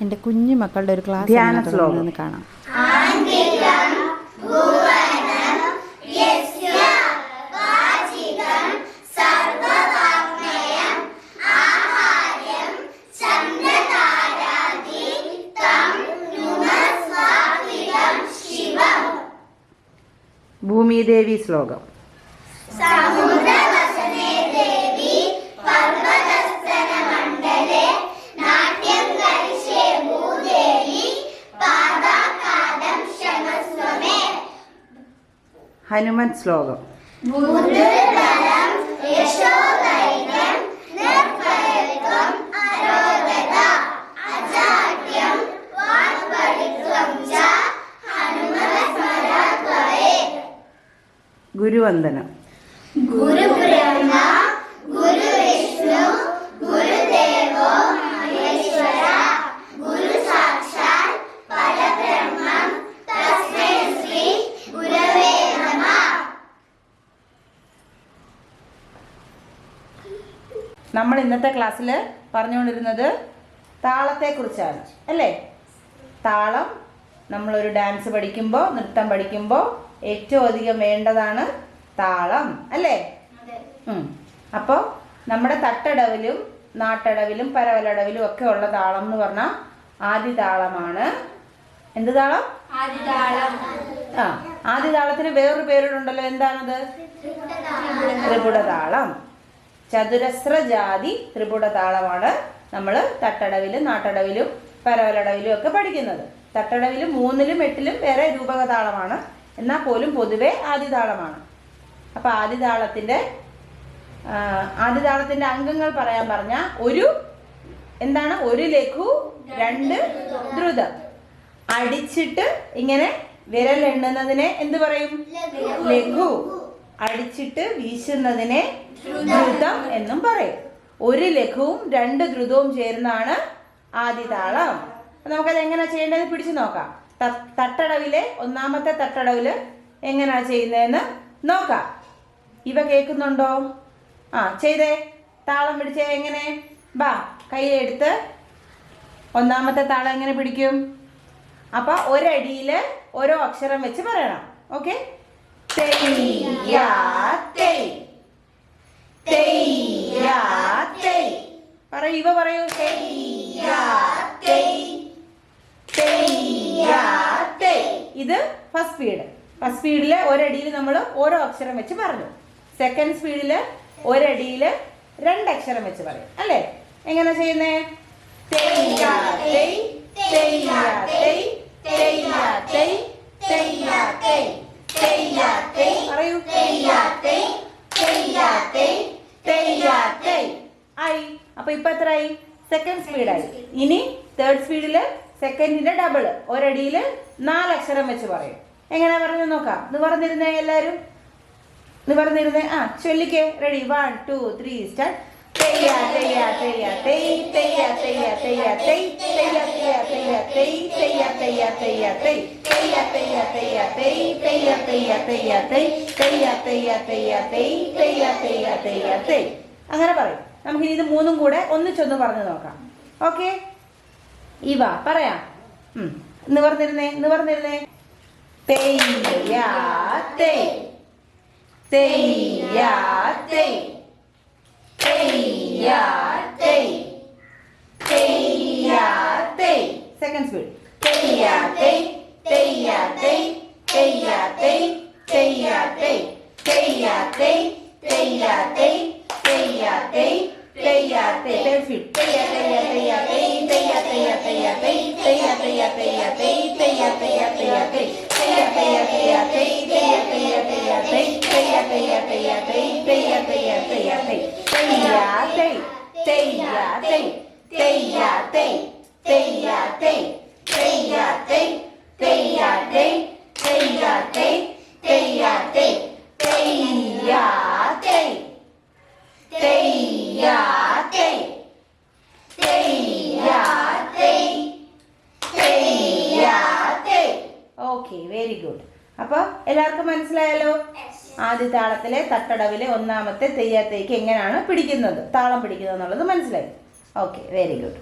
എൻ്റെ കുഞ്ഞു മക്കളുടെ ഒരു ക്ലാസ് കാണാം. ഭൂമിദേവി ശ്ലോകം. ഹനുമൻ ശ്ലോകം. ഗുരുവന്ദനം. നമ്മൾ ഇന്നത്തെ ക്ലാസ്സിൽ പറഞ്ഞുകൊണ്ടിരുന്നത് താളത്തെക്കുറിച്ചാണ് അല്ലേ? താളം നമ്മളൊരു ഡാൻസ് പഠിക്കുമ്പോൾ, നൃത്തം പഠിക്കുമ്പോൾ ഏറ്റവും അധികം വേണ്ടതാണ് താളം അല്ലേ? അപ്പോൾ നമ്മുടെ തട്ടടവിലും നാട്ടടവിലും പരവലടവിലും ഒക്കെ ഉള്ള താളം എന്ന് പറഞ്ഞാൽ ആദിതാളമാണ്. എന്ത് താളം? ആദിതാളത്തിന് വേറൊരു പേരുണ്ടല്ലോ, എന്താണത്? ത്രിപുടതാളം. ചതുരസ്ര ജാതി ത്രിപുടതാളമാണ് നമ്മൾ തട്ടടവിലും നാട്ടടവിലും പരവലടവിലും ഒക്കെ പഠിക്കുന്നത്. തട്ടടവിലും 3-ലും 8-ലും വേറെ രൂപകതാളമാണ്, എന്നാൽ പോലും പൊതുവെ ആദിതാളമാണ്. അപ്പൊ ആദിതാളത്തിന്റെ അംഗങ്ങൾ പറയാൻ പറഞ്ഞ എന്താണ്? ഒരു ലഘു, 2 ദ്രുതം. അടിച്ചിട്ട് ഇങ്ങനെ വിരലെണ്ണുന്നതിനെ എന്ത് പറയും? ലഘു. അടിച്ചിട്ട് വീശുന്നതിനെ ദ്രുതം എന്നും പറയും. ഒരു ലഘുവും 2 ദ്രുതവും ചേരുന്നതാണ് ആദിതാളം. നമുക്കത് എങ്ങനെ ചെയ്യേണ്ടത് പിടിച്ചു നോക്കാം. തട്ടടവിലെ 1-ാമത്തെ തട്ടടവില് എങ്ങനെയാ ചെയ്യുന്നതെന്ന് നോക്കാം. ഇവ കേൾക്കുന്നുണ്ടോ? ചെയ്തേ. താളം പിടിച്ചേ. എങ്ങനെ? ബാ, കയ്യിലെടുത്ത് 1-ാമത്തെ താളം എങ്ങനെ പിടിക്കും? അപ്പൊ ഒരടിയില് ഓരോ അക്ഷരം വെച്ച് പറയണം. ഓക്കെ? പറയൂ. ഇവ പറയൂ. ഇത് ഫസ്റ്റ് സ്പീഡ്. ഫസ്റ്റ് സ്പീഡില് ഒരടിയിൽ നമ്മൾ ഓരോ അക്ഷരം വെച്ച് പറഞ്ഞു. സെക്കൻഡ് സ്പീഡില് ഒരടിയില് 2 അക്ഷരം വെച്ച് പറയും അല്ലേ? എങ്ങനെ ചെയ്യുന്നേ? പറയൂ. ആയി. അപ്പൊ ഇപ്പൊ എത്രയായി? സെക്കൻഡ് സ്പീഡായി. ഇനി തേർഡ് സ്പീഡില് സെക്കൻഡിന്റെ ഡബിള് ഒരടിയില് 4 അക്ഷരം വെച്ച് പറയും. എങ്ങനെ പറഞ്ഞു നോക്കാം. നിവർന്നിരുന്നേ എല്ലാരും. നിവർന്നിരുന്നേ. ചൊല്ലിക്കേ. റെഡി? 1 2 3 സ്റ്റാർട്ട്. അങ്ങനെ പറയും. നമുക്ക് ഇത് 3ഉം കൂടെ ഒന്നിച്ചൊന്ന് പറഞ്ഞു നോക്കാം. ഓക്കെ? ഇവ പറയാം. നിവർന്നിരുന്നേ. നിവർന്നിരുന്നേ. Second speed. Third speed. Okay, very good. അപ്പൊ എല്ലാവർക്കും മനസ്സിലായല്ലോ? ആദ്യ താളത്തിലെ തട്ടടവിലെ ഒന്നാമത്തെ തെയ്യാത്തേക്ക് എങ്ങനെയാണ് പിടിക്കുന്നത്, താളം പിടിക്കുന്നത് എന്നുള്ളത് മനസ്സിലായി. Okay, very good.